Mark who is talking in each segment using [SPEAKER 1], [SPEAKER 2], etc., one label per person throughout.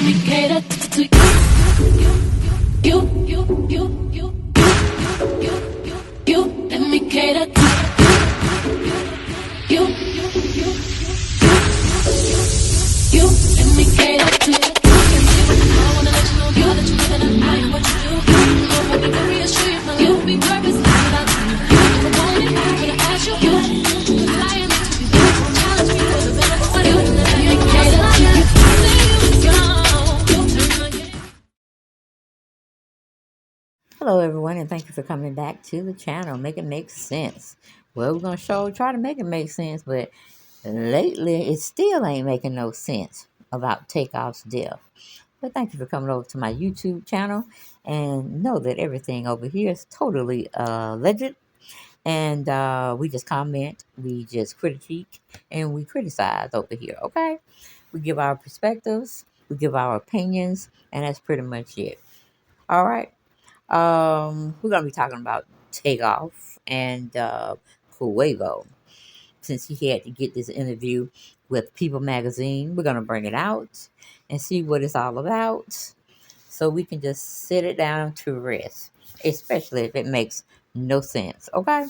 [SPEAKER 1] me cater to you. Let me cater to you. Let me cater to you. I wanna let you know, girl, that you live and I am what you do. So hold me to reassure you, my life will be purpose without you. If I want it, I'm gonna ask you. Flying into you, challenge me for the better for you. Let me cater to you.
[SPEAKER 2] Hello, everyone, and thank you for coming back to the channel. Make it make sense. Well, we're going to try to make it make sense, but lately it still ain't making no sense about Takeoff's death. But thank you for coming over to my YouTube channel, and know that everything over here is totally legit. And we just comment, we just critique, and we criticize over here, okay? We give our perspectives, we give our opinions, and that's pretty much it. All right. We're gonna be talking about Takeoff and Quavo. Since he had to get this interview with People Magazine, we're gonna bring it out and see what it's all about, so we can just sit it down to rest, especially if it makes no sense. Okay,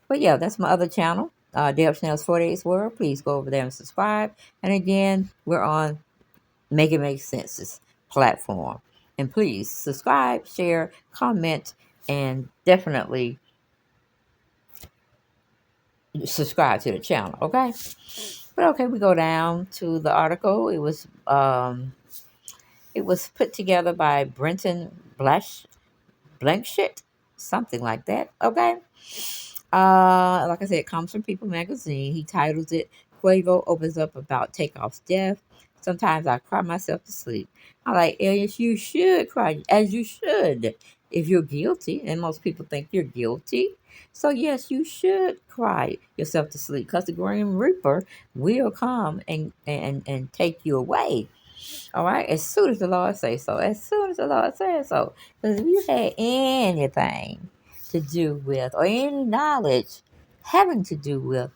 [SPEAKER 2] but yeah, that's my other channel, Deb Chanel's 48's World. Please go over there and subscribe. And again, we're on Make It Make Sense's platform. And please subscribe, share, comment, and definitely subscribe to the channel, okay? But okay, we go down to the article. It was put together by Brenton Blankshit, something like that, okay? Like I said, it comes from People Magazine. He titles it, Quavo opens up about Takeoff's death. Sometimes I cry myself to sleep. I'm like, yes, you should cry, as you should, if you're guilty. And most people think you're guilty. So, yes, you should cry yourself to sleep, because the Grim Reaper will come and take you away. All right, as soon as the Lord says so. As soon as the Lord says so. Because if you had anything to do with, or any knowledge having to do with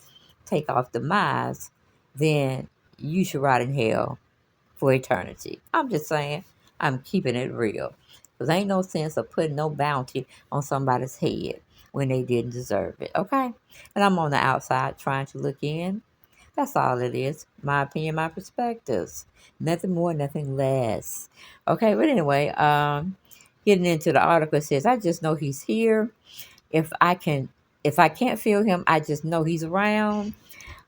[SPEAKER 2] Takeoff demise, then you should rot in hell for eternity. I'm just saying, I'm keeping it real. Because ain't no sense of putting no bounty on somebody's head when they didn't deserve it, okay? And I'm on the outside trying to look in. That's all it is. My opinion, my perspectives. Nothing more, nothing less. Okay, but anyway, getting into the article, it says, I just know he's here. If I can't feel him, I just know he's around.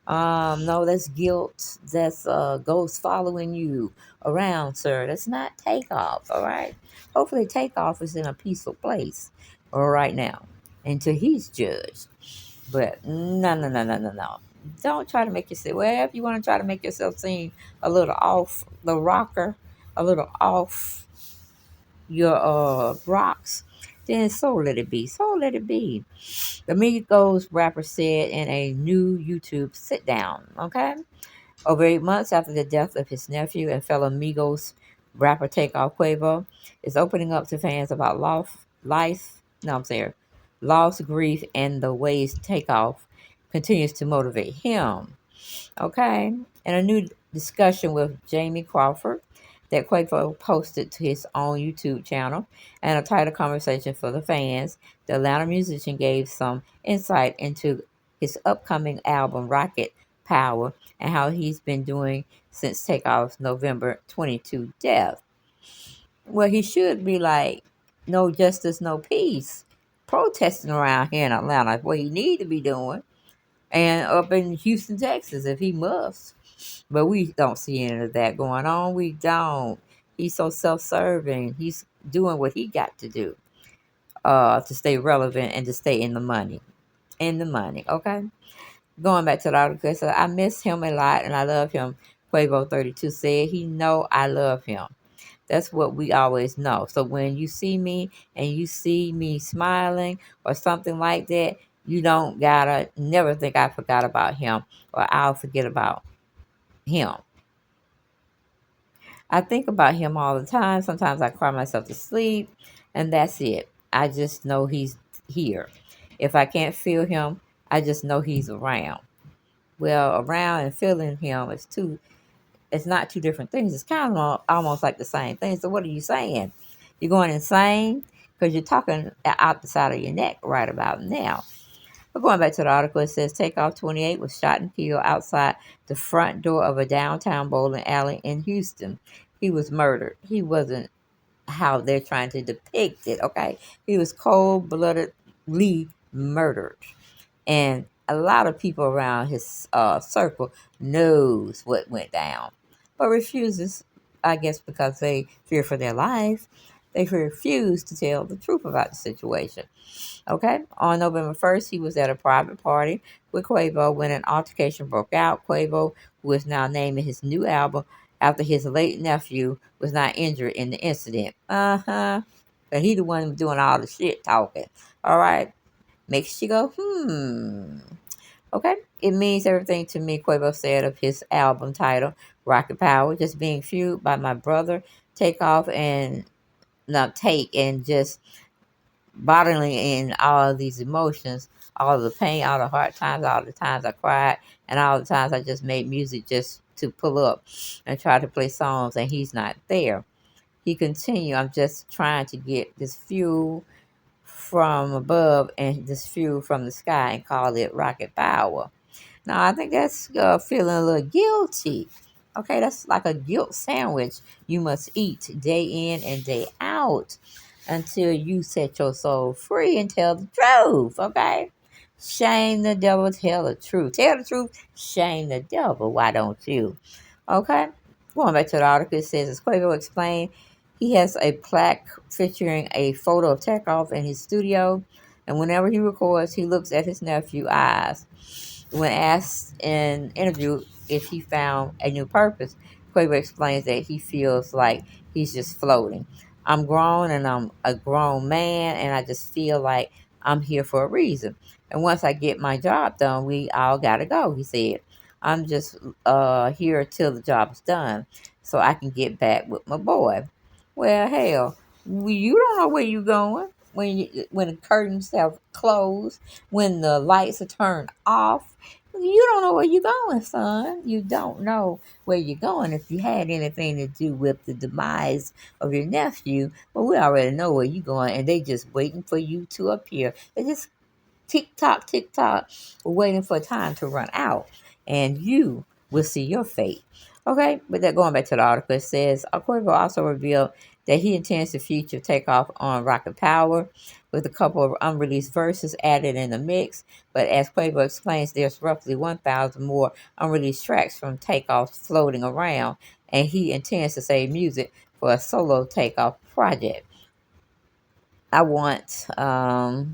[SPEAKER 2] No, that's guilt. That's ghosts following you around, sir. That's not Takeoff, all right? Hopefully Takeoff is in a peaceful place right now until he's judged. But no. Don't try to make yourself, well, if you want to try to make yourself seem a little off the rocker, a little off your rocks, then so let it be. So let it be. The Migos rapper said in a new YouTube sit down, okay? Over 8 months after the death of his nephew and fellow Migos rapper Takeoff, Quavo is opening up to fans about loss, grief, and the ways Takeoff continues to motivate him. Okay? In a new discussion with Jamie Crawford that Quavo posted to his own YouTube channel, and a tighter conversation for the fans, the Atlanta musician gave some insight into his upcoming album, Rocket Power, and how he's been doing since Takeoff's November 22 death. Well, he should be like, no justice, no peace, protesting around here in Atlanta, what he need to be doing, and up in Houston, Texas, if he must. But we don't see any of that going on. We don't. He's so self-serving. He's doing what he got to do to stay relevant and to stay in the money. In the money, okay? Going back to the article, so I miss him a lot and I love him. Quavo 32 said he know I love him. That's what we always know. So when you see me and you see me smiling or something like that, you don't gotta never think I forgot about him or I'll forget about him. I think about him all the time. Sometimes I cry myself to sleep, and that's it. I just know he's here. If I can't feel him, I just know he's around. Well, around and feeling him is two. It's not two different things. It's kind of almost like the same thing. So what are you saying? You're going insane because you're talking out the side of your neck right about now. But going back to the article, it says Takeoff 28 was shot and killed outside the front door of a downtown bowling alley in Houston. He was murdered. He wasn't how they're trying to depict it, okay? He was cold bloodedly murdered. And a lot of people around his circle knows what went down, but refuses, I guess because they fear for their life, they refuse to tell the truth about the situation. Okay, on November 1st, he was at a private party with Quavo when an altercation broke out. Quavo, who is now naming his new album after his late nephew, was not injured in the incident. But he the one doing all the shit talking. All right, makes you go, Okay, it means everything to me, Quavo said of his album title, Rocket Power, just being fueled by my brother, take off and not take and just bottling in all of these emotions, all of the pain, all the hard times, all the times I cried, and all the times I just made music just to pull up and try to play songs, and he's not there. He continued, I'm just trying to get this fuel from above and this fuel from the sky and call it rocket power. Now, I think that's feeling a little guilty. Okay, that's like a guilt sandwich you must eat day in and day out until you set your soul free and tell the truth. Okay, shame the devil, tell the truth. Tell the truth, shame the devil. Why don't you? Okay, going back to the article, it says, as Quavo explained, he has a plaque featuring a photo of Takeoff in his studio, and whenever he records, he looks at his nephew's eyes. When asked in an interview if he found a new purpose, Quavo explains that he feels like he's just floating. I'm grown and I'm a grown man, and I just feel like I'm here for a reason. And once I get my job done, we all gotta go, he said. I'm just here till the job's done so I can get back with my boy. Well, hell, you don't know where you're going when the curtains have closed, when the lights are turned off. You don't know where you're going, son. You don't know where you're going. If you had anything to do with the demise of your nephew, well, we already know where you're going, and they just waiting for you to appear. They just tick tock, waiting for time to run out, and you will see your fate. Okay, but that going back to the article, it says Quavo also revealed that he intends to feature Takeoff on Rocket Power with a couple of unreleased verses added in the mix. But as Quavo explains, there's roughly 1,000 more unreleased tracks from Takeoff floating around, and he intends to save music for a solo Takeoff project. I want to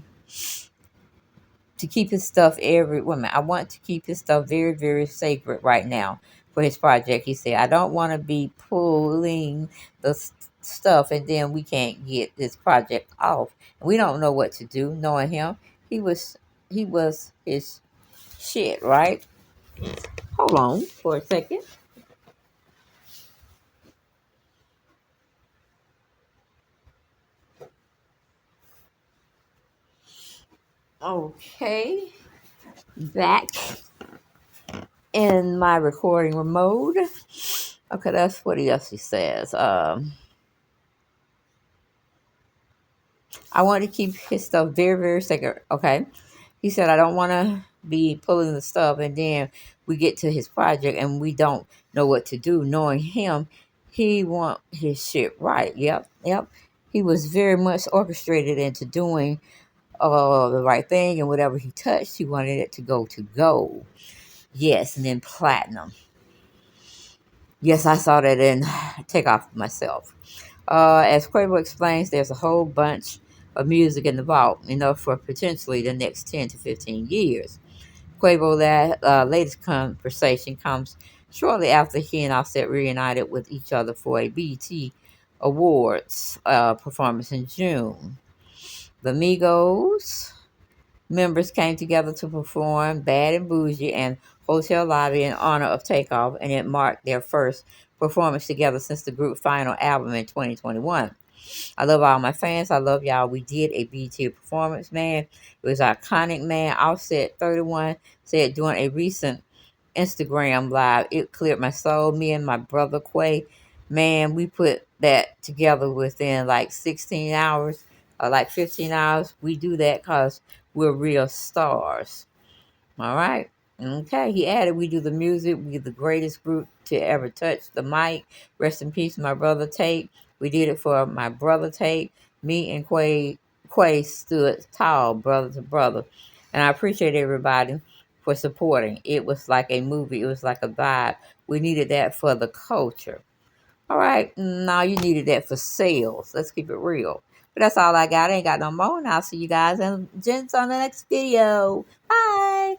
[SPEAKER 2] keep his stuff I want to keep his stuff very, very sacred right now for his project. He said, I don't want to be pulling the stuff and then we can't get this project off. And we don't know what to do. Knowing him, he was his shit, right? Hold on for a second. Okay, back in my recording mode. Okay, that's what else he says. I want to keep his stuff very, very sacred. Okay. He said, I don't want to be pulling the stuff and then we get to his project and we don't know what to do. Knowing him, he want his shit right. Yep. He was very much orchestrated into doing the right thing, and whatever he touched, he wanted it to go to gold. Yes, and then platinum. Yes, I saw that in Takeoff myself. As Quavo explains, there's a whole bunch of music in the vault, enough for potentially the next 10 to 15 years. Quavo's latest conversation comes shortly after he and Offset reunited with each other for a BET Awards performance in June. The Migos members came together to perform Bad and Bougie and Hotel Lobby in honor of Takeoff, and it marked their first performance together since the group's final album in 2021. I love all my fans. I love y'all. We did a BT performance, man. It was iconic, man. Offset 31 said during a recent Instagram live. It cleared my soul. Me and my brother Quay, man, we put that together within like 16 hours or like 15 hours. We do that because we're real stars. All right. Okay. He added, we do the music. We the greatest group to ever touch the mic. Rest in peace, my brother Tate. We did it for my brother Tate. Me and Quay stood tall, brother to brother. And I appreciate everybody for supporting. It was like a movie. It was like a vibe. We needed that for the culture. All right. Now you needed that for sales. Let's keep it real. But that's all I got. I ain't got no more. And I'll see you guys and gents on the next video. Bye.